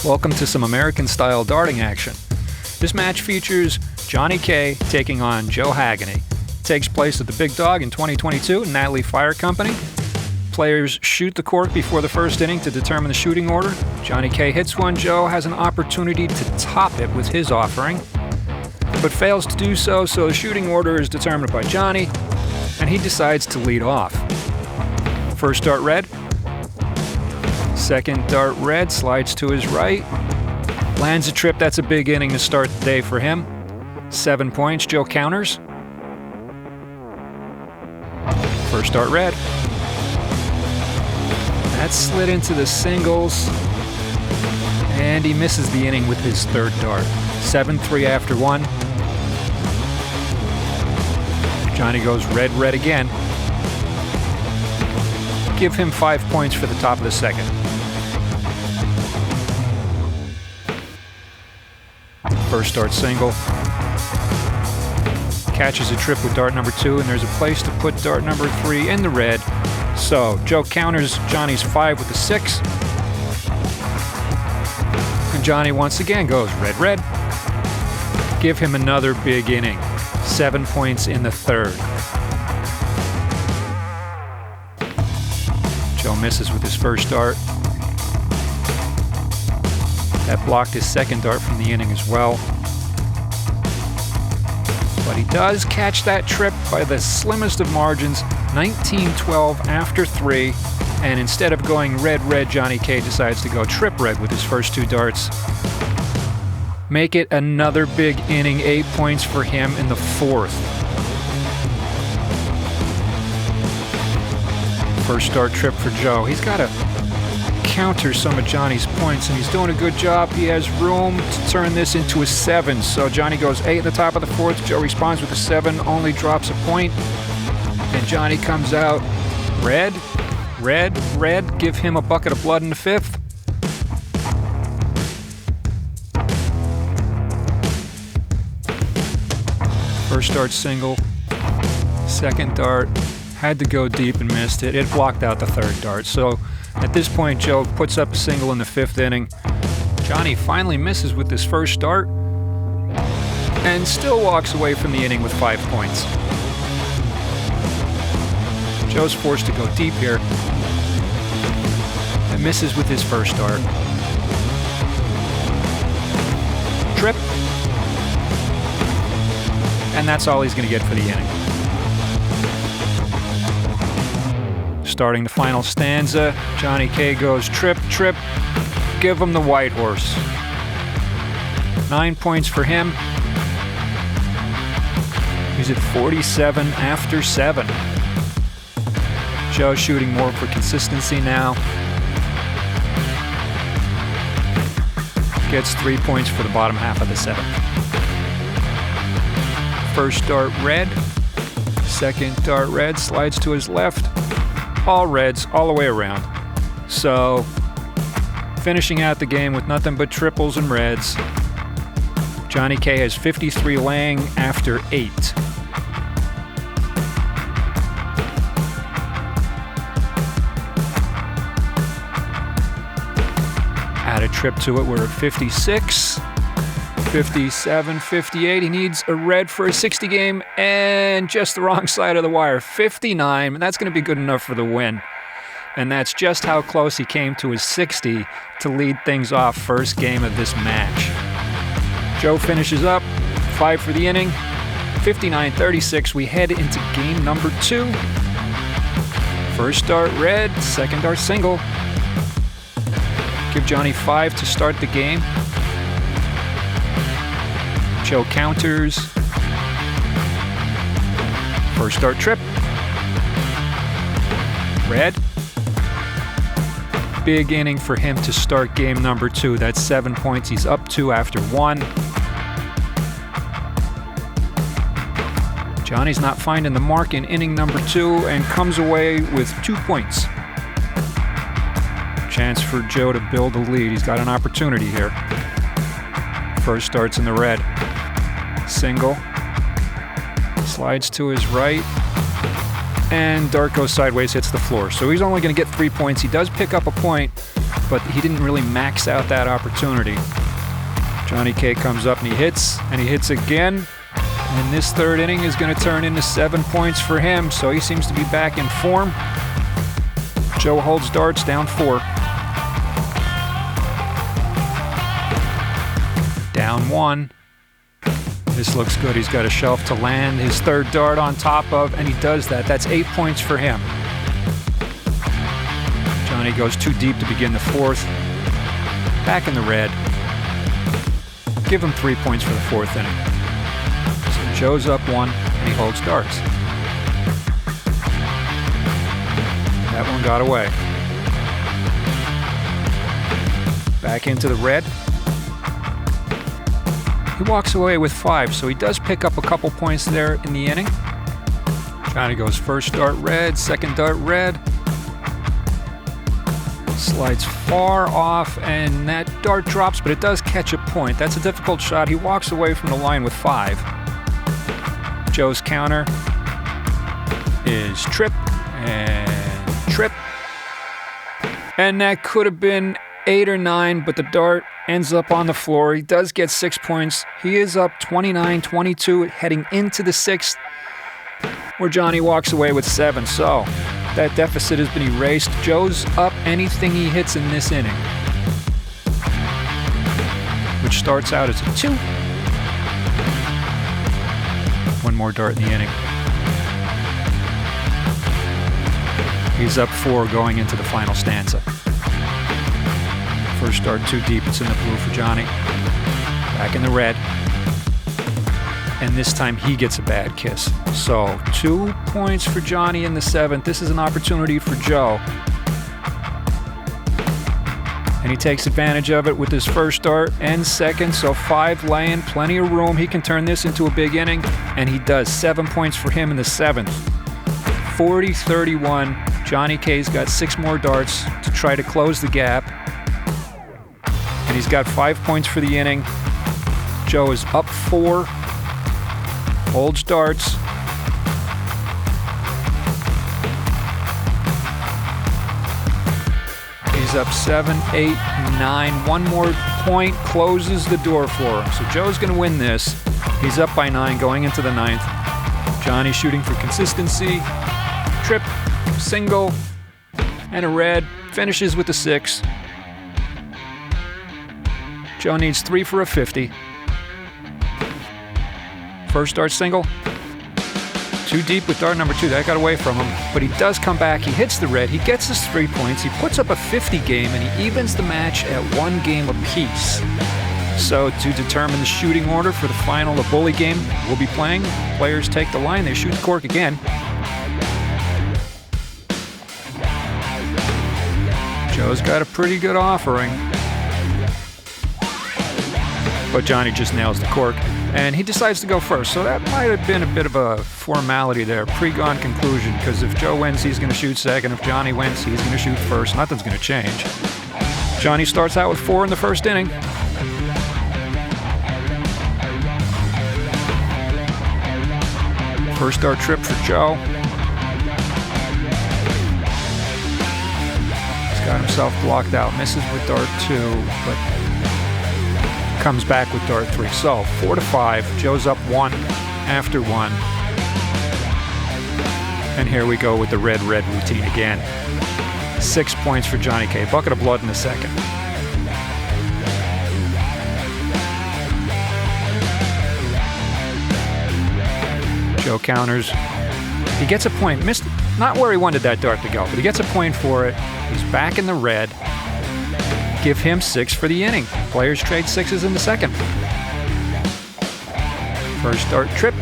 Welcome to some American-style darting action. This match features Johnny K taking on Joe Haganey. It takes place at the Big Dog in 2022 in Natalie Fire Company. Players shoot the cork before the first inning to determine the shooting order. Johnny K hits one. Joe has an opportunity to top it with his offering, but fails to do so, so the shooting order is determined by Johnny, and he decides to lead off. First dart red. Second dart red, slides to his right. Lands a trip. That's a big inning to start the day for him. 7 points. Joe counters. First dart red. That slid into the singles, and he misses the inning with his third dart. 7-3 after one. Johnny goes red, red again. Give him 5 points for the top of the second. First dart single. Catches a trip with dart number 2, and there's a place to put dart number 3 in the red. So Joe counters Johnny's 5 with a 6. And Johnny once again goes red, red. Give him another big inning. 7 points in the third. Joe misses with his first dart. That blocked his second dart from the inning as well. But he does catch that trip by the slimmest of margins, 19-12 after 3. And instead of going red, red, Johnny K decides to go trip red with his first 2 darts. Make it another big inning, 8 points for him in the fourth. First start trip for Joe. He's got to counter some of Johnny's points, and he's doing a good job. He has room to turn this into a 7. So Johnny goes 8 at the top of the fourth. Joe responds with a 7, only drops a point. And Johnny comes out red, red, red. Give him a bucket of blood in the fifth. First dart single. Second dart. Had to go deep and missed it. It blocked out the third dart. So at this point, Joe puts up a single in the 5th inning. Johnny finally misses with his first dart and still walks away from the inning with 5 points. Joe's forced to go deep here and misses with his first dart. Trip. And that's all he's going to get for the inning. Starting the final stanza, Johnny K goes trip, trip, give him the white horse. 9 points for him. He's at 47 after 7. Joe shooting more for consistency now. Gets 3 points for the bottom half of the 7th. First dart red, second dart red, slides to his left. All reds all the way around. So finishing out the game with nothing but triples and reds. Johnny K has 53 laying after 8. Add a trip to it, we're at 56, 57, 58. He needs a red for a 60 game and just the wrong side of the wire. 59, and that's going to be good enough for the win. And that's just how close he came to his 60 to lead things off first game of this match. Joe finishes up, 5 for the inning, 59-36. We head into game number 2. First dart red, second dart single. Give Johnny 5 to start the game. Joe counters. First start trip. Red. Big inning for him to start game number 2. That's 7 points. He's up 2 after 1. Johnny's not finding the mark in inning number 2 and comes away with 2 points. Chance for Joe to build a lead. He's got an opportunity here. First starts in the red. Single. Slides to his right. And dart goes sideways, hits the floor. So he's only going to get 3 points. He does pick up a point but he didn't really max out that opportunity. Johnny K comes up and he hits again. And this third inning is going to turn into 7 points for him, so he seems to be back in form. Joe holds darts, down 4. Down 1. This looks good. He's got a shelf to land his third dart on top of, and he does that. That's 8 points for him. Johnny goes too deep to begin the 4th. Back in the red. Give him 3 points for the 4th inning. So Joe's up 1, and he holds darts. That one got away. Back into the red. He walks away with 5, so he does pick up a couple points there in the inning. Johnny goes first dart red, second dart red. Slides far off, and that dart drops, but it does catch a point. That's a difficult shot. He walks away from the line with 5. Joe's counter is trip and trip. And that could have been 8 or 9, but the dart ends up on the floor. He does get 6 points. He is up 29-22 heading into the 6th, where Johnny walks away with 7. So that deficit has been erased. Joe's up anything he hits in this inning, which starts out as a 2. One more dart in the inning. He's up 4 going into the final stanza. First dart too deep. It's in the blue for Johnny. Back in the red. And this time he gets a bad kiss. So 2 points for Johnny in the 7th. This is an opportunity for Joe. And he takes advantage of it with his first dart and second. So 5 laying, plenty of room. He can turn this into a big inning. And he does. 7 points for him in the 7th. 40-31. Johnny K's got 6 more darts to try to close the gap. And he's got 5 points for the inning. Joe is up 4. Holds darts. He's up 7, 8, 9. One more point closes the door for him. So Joe's going to win this. He's up by 9 going into the 9th. Johnny shooting for consistency. Trip, single, and a red. Finishes with a 6. Joe needs 3 for a 50. First dart single. Too deep with dart number 2. That got away from him. But he does come back. He hits the red. He gets his 3 points. He puts up a 50 game, and he evens the match at 1 game apiece. So to determine the shooting order for the final, the bully game we'll be playing, players take the line. They shoot the cork again. Joe's got a pretty good offering. But Johnny just nails the cork, and he decides to go first. So that might have been a bit of a formality there, pre-gone conclusion, because if Joe wins, he's going to shoot second. If Johnny wins, he's going to shoot first. Nothing's going to change. Johnny starts out with 4 in the first inning. First dart trip for Joe. He's got himself blocked out. Misses with dart 2, but comes back with dart 3. So 4-5. Joe's up 1 after 1. And here we go with the red routine again. 6 points for Johnny K. Bucket of blood in the 2nd. Joe counters. He gets a point. Missed, not where he wanted that dart to go, but he gets a point for it. He's back in the red. Give him 6 for the inning. Players trade 6s in the 2nd. First dart trip.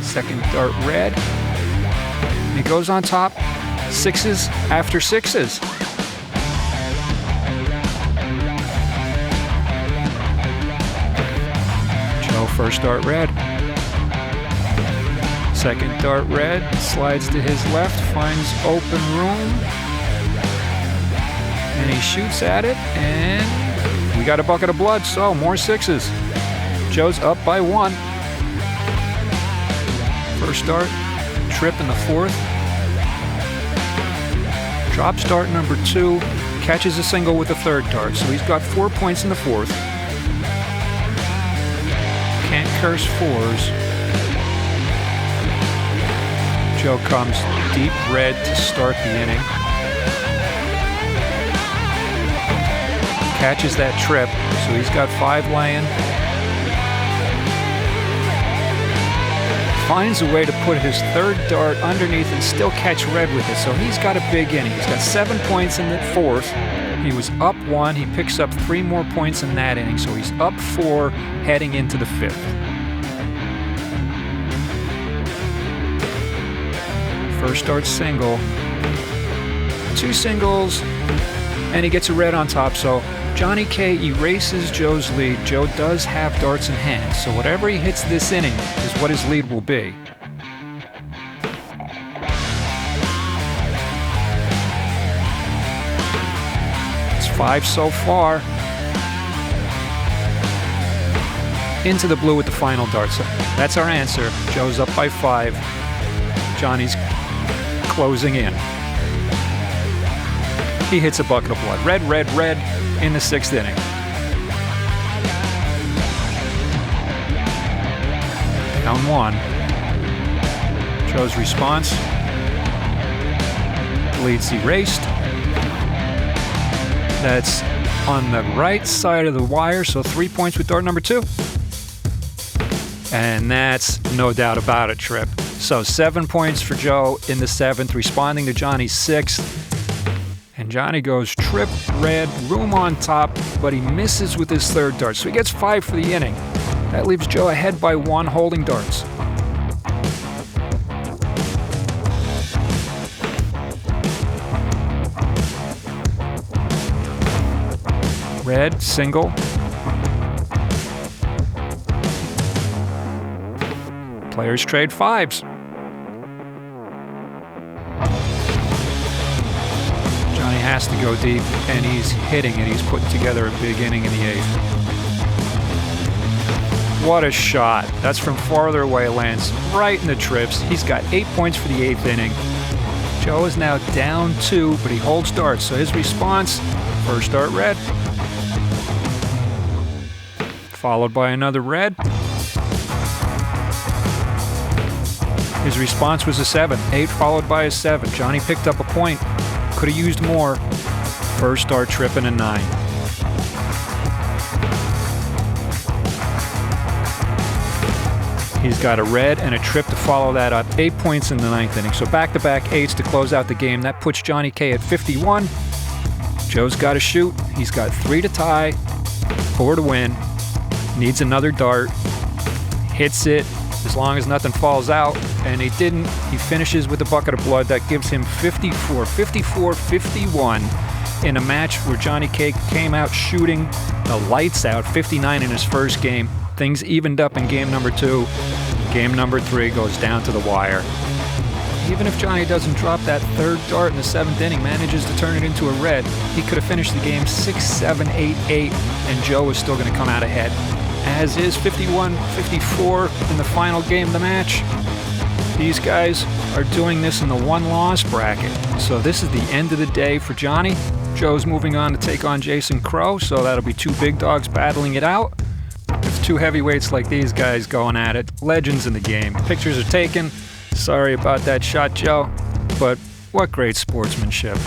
Second dart red. And he goes on top. 6s after 6s. Joe first dart red. Second dart red. Slides to his left. Finds open room. And he shoots at it, and we got a bucket of blood, so more 6s. Joe's up by 1. First dart, trip in the 4th. Drops dart number 2, catches a single with the third dart, so he's got 4 points in the fourth. Can't curse fours. Joe comes deep red to start the inning. Catches that trip, so he's got 5 laying. Finds a way to put his third dart underneath and still catch red with it, so he's got a big inning. He's got 7 points in the fourth. He was up 1. He picks up 3 more points in that inning, so he's up 4 heading into the 5th. First dart single. 2 singles, and he gets a red on top, so Johnny K erases Joe's lead. Joe does have darts in hand, so whatever he hits this inning is what his lead will be. It's 5 so far. Into the blue with the final dart. So that's our answer. Joe's up by 5. Johnny's closing in. He hits a bucket of blood. Red, red, red in the 6th inning. Down 1. Joe's response. Lead's erased. That's on the right side of the wire, so 3 points with dart number 2. And that's no doubt about it, Trip. So 7 points for Joe in the 7th, responding to Johnny's 6th. And Johnny goes trip, red, room on top, but he misses with his third dart. So he gets 5 for the inning. That leaves Joe ahead by 1 holding darts. Red, single. Players trade 5s. Johnny has to go deep, and he's hitting it. He's putting together a big inning in the 8th. What a shot. That's from farther away, lands right in the trips. He's got 8 points for the 8th inning. Joe is now down 2, but he holds darts, so his response, first dart red. Followed by another red. His response was a 7. 8 followed by a 7. Johnny picked up a point. Could have used more. First dart trip and a 9. He's got a red and a trip to follow that up. 8 points in the 9th inning. So back-to-back 8s to close out the game. That puts Johnny K at 51. Joe's got to shoot. He's got 3 to tie, 4 to win. Needs another dart. Hits it as long as nothing falls out. And he didn't. He finishes with a bucket of blood. That gives him 54-51 in a match where Johnny K came out shooting the lights out, 59 in his first game. Things evened up in game number 2. Game number 3 goes down to the wire. Even if Johnny doesn't drop that third dart in the 7th inning, manages to turn it into a red, he could have finished the game 6-7, 8-8, and Joe is still going to come out ahead. As is 51-54 in the final game of the match. These guys are doing this in the 1-loss bracket. So this is the end of the day for Johnny. Joe's moving on to take on Jason Crow, so that'll be 2 big dogs battling it out. With 2 heavyweights like these guys going at it. Legends in the game. Pictures are taken. Sorry about that shot, Joe, but what great sportsmanship.